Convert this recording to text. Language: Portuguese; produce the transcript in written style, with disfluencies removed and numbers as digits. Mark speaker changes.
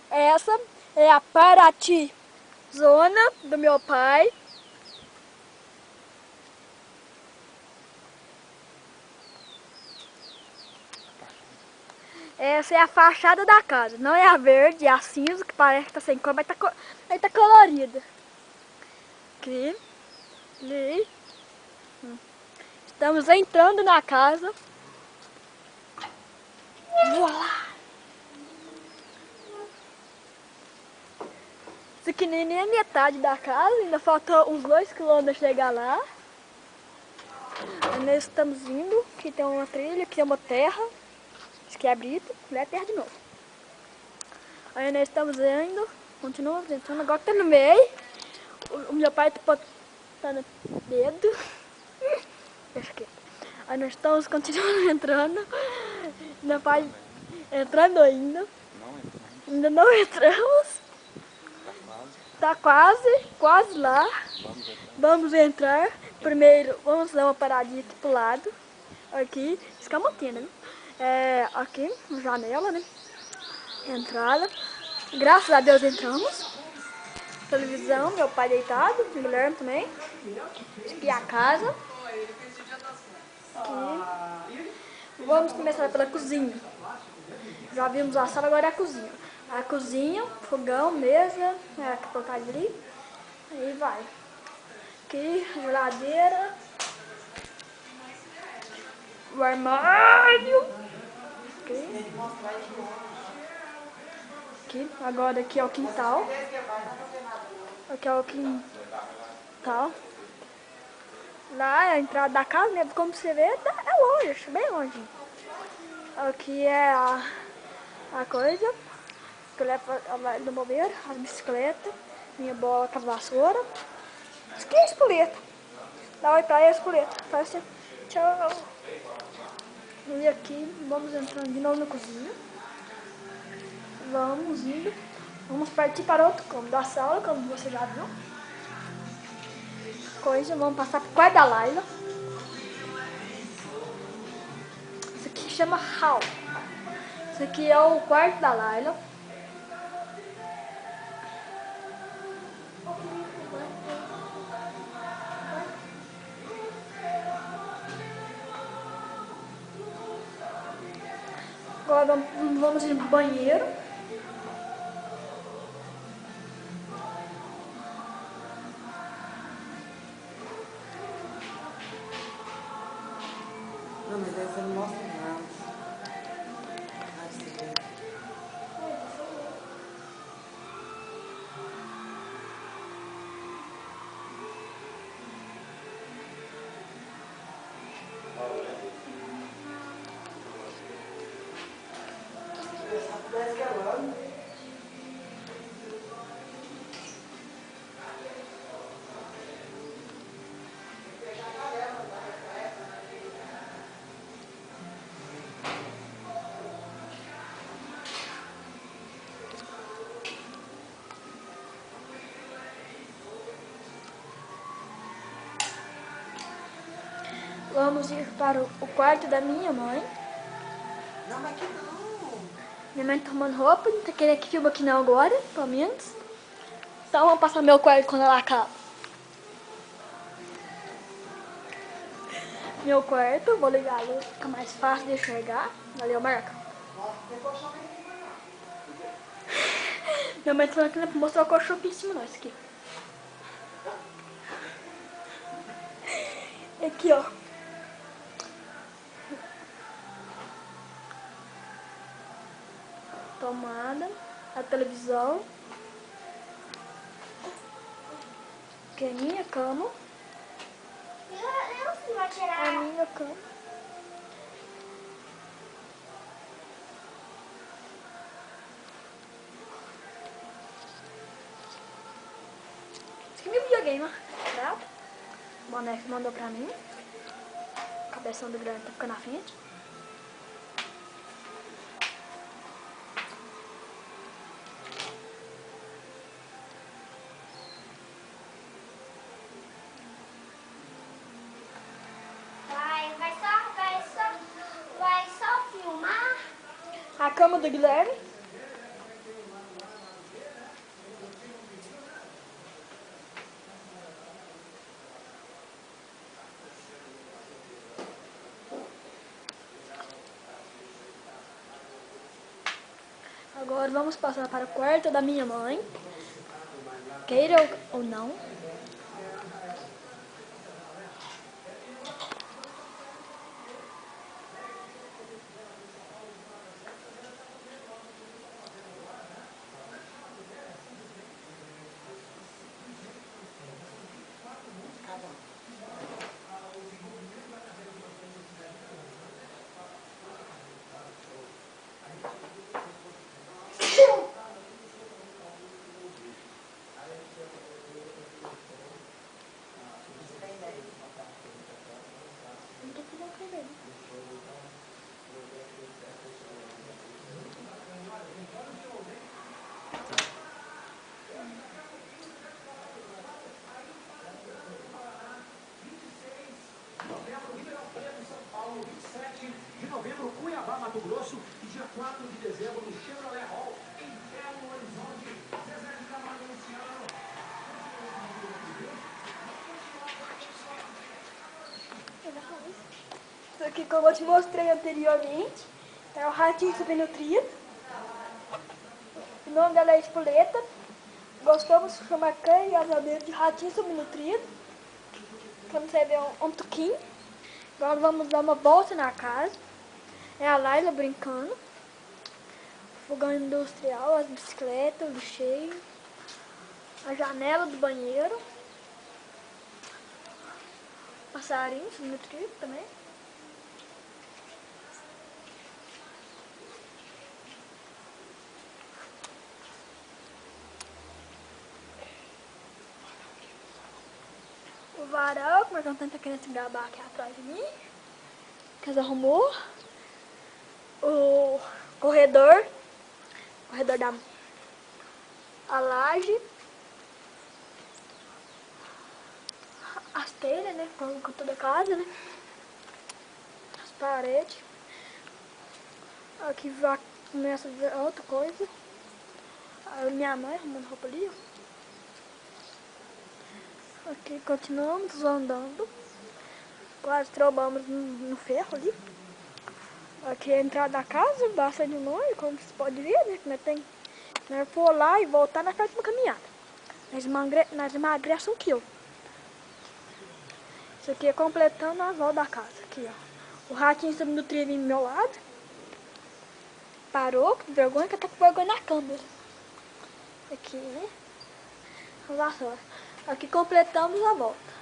Speaker 1: Essa é a Paraty zona do meu pai. Essa é a fachada da casa. Não é a verde, é a cinza, que parece que tá sem cor, mas tá colorida. Aqui. Ali. Estamos entrando na casa. Voilá! Isso aqui nem é metade da casa, ainda falta uns 2 km a chegar lá. Aí nós estamos indo, aqui tem uma trilha, aqui é uma terra. Isso aqui é brito, lá é terra de novo. Aí nós estamos indo, continuamos entrando, agora que tá no meio. O meu pai tá no dedo. Deixa aqui. Aí nós estamos continuando entrando. Meu pai entrando ainda. Ainda não entramos. Tá quase lá. Vamos entrar. Primeiro, vamos dar uma paradinha aqui pro lado. Aqui, isso aqui é uma tenda, né? Aqui, janela, né? Entrada. Graças a Deus entramos. Televisão, meu pai deitado, o Guilherme também. Aqui é a casa. Aqui. Vamos começar pela cozinha. Já vimos a sala, agora é a cozinha. A cozinha, fogão, mesa, que colocar ali. Aí vai. Aqui, geladeira. O armário. Aqui, agora aqui é o quintal. Aqui é o quintal. Lá é a entrada da casa, né? Como você vê, é longe, bem longe. Aqui é a coisa que eu levo no bombeiro, as bicicletas, minha bola com a vassoura. Isso aqui é a espoleta. Dá oi pra ele, a espoleta. Faz assim, tchau. E aqui, vamos entrando de novo na cozinha. Vamos indo. Vamos partir para outro cômodo da sala, como você já viu. Vamos passar pro quarto da Laila. Isso aqui chama hall. Isso aqui é o quarto da Laila. Agora vamos ir no banheiro.
Speaker 2: Não, mas aí você não mostra nada. Ah, você vê.
Speaker 1: Vamos ir para o quarto da minha mãe.
Speaker 2: Não, mas aqui não.
Speaker 1: Minha mãe tomando roupa, não tá querendo que filme aqui não agora, pelo menos. Então vamos passar meu quarto quando ela acaba. Meu quarto, vou ligar a luz, fica mais fácil de enxergar. Valeu, Marca. Minha mãe tá falando que não é pra mostrar o colchão aqui em cima, não, esse aqui. Aqui, ó. Tomada, a televisão. Que é a minha cama. A minha cama. Esse aqui é meu videogame, ó. Tá? O boneco que mandou pra mim. A cabeção do grande tá ficando na frente.
Speaker 3: Vai só filmar.
Speaker 1: A cama do Guilherme. Agora vamos passar para o quarto da minha mãe. Queira ou não.
Speaker 2: Tá bom.
Speaker 3: De novembro, Cuiabá, Mato Grosso, e dia 4 de dezembro, no Chevrolet Hall, em Belo Horizonte. Zezé de Camargo Luciano.
Speaker 1: Isso aqui, como eu te mostrei anteriormente, é o ratinho subnutrido. O nome dela é Espoleta. Gostamos de chamar carinhosamente de ratinho subnutrido. Como você vê, um tuquinho. Agora vamos dar uma volta na casa. É a Laila brincando. Fogão industrial, as bicicletas, o cheio. A janela do banheiro. Passarinho subnutrido também. O varal, como é que eu tento querendo se gabar aqui atrás de mim. Casa arrumou. O corredor da a laje. As telhas, né? Com toda a casa, né? As paredes. Aqui já começa a ver outra coisa. A minha mãe arrumando roupa ali, ó. Aqui continuamos andando. Quase trombamos no ferro ali. Aqui é a entrada da casa, bastante longe, como você pode ver, né? Que nós tem que for lá e voltar na próxima caminhada. Nós emagrece 1 quilo. Isso aqui é completando a volta da casa. Aqui, ó. O ratinho subnutrido do meu lado. Parou, com vergonha, que eu tô com vergonha na câmera. Aqui, né? Aqui completamos a volta.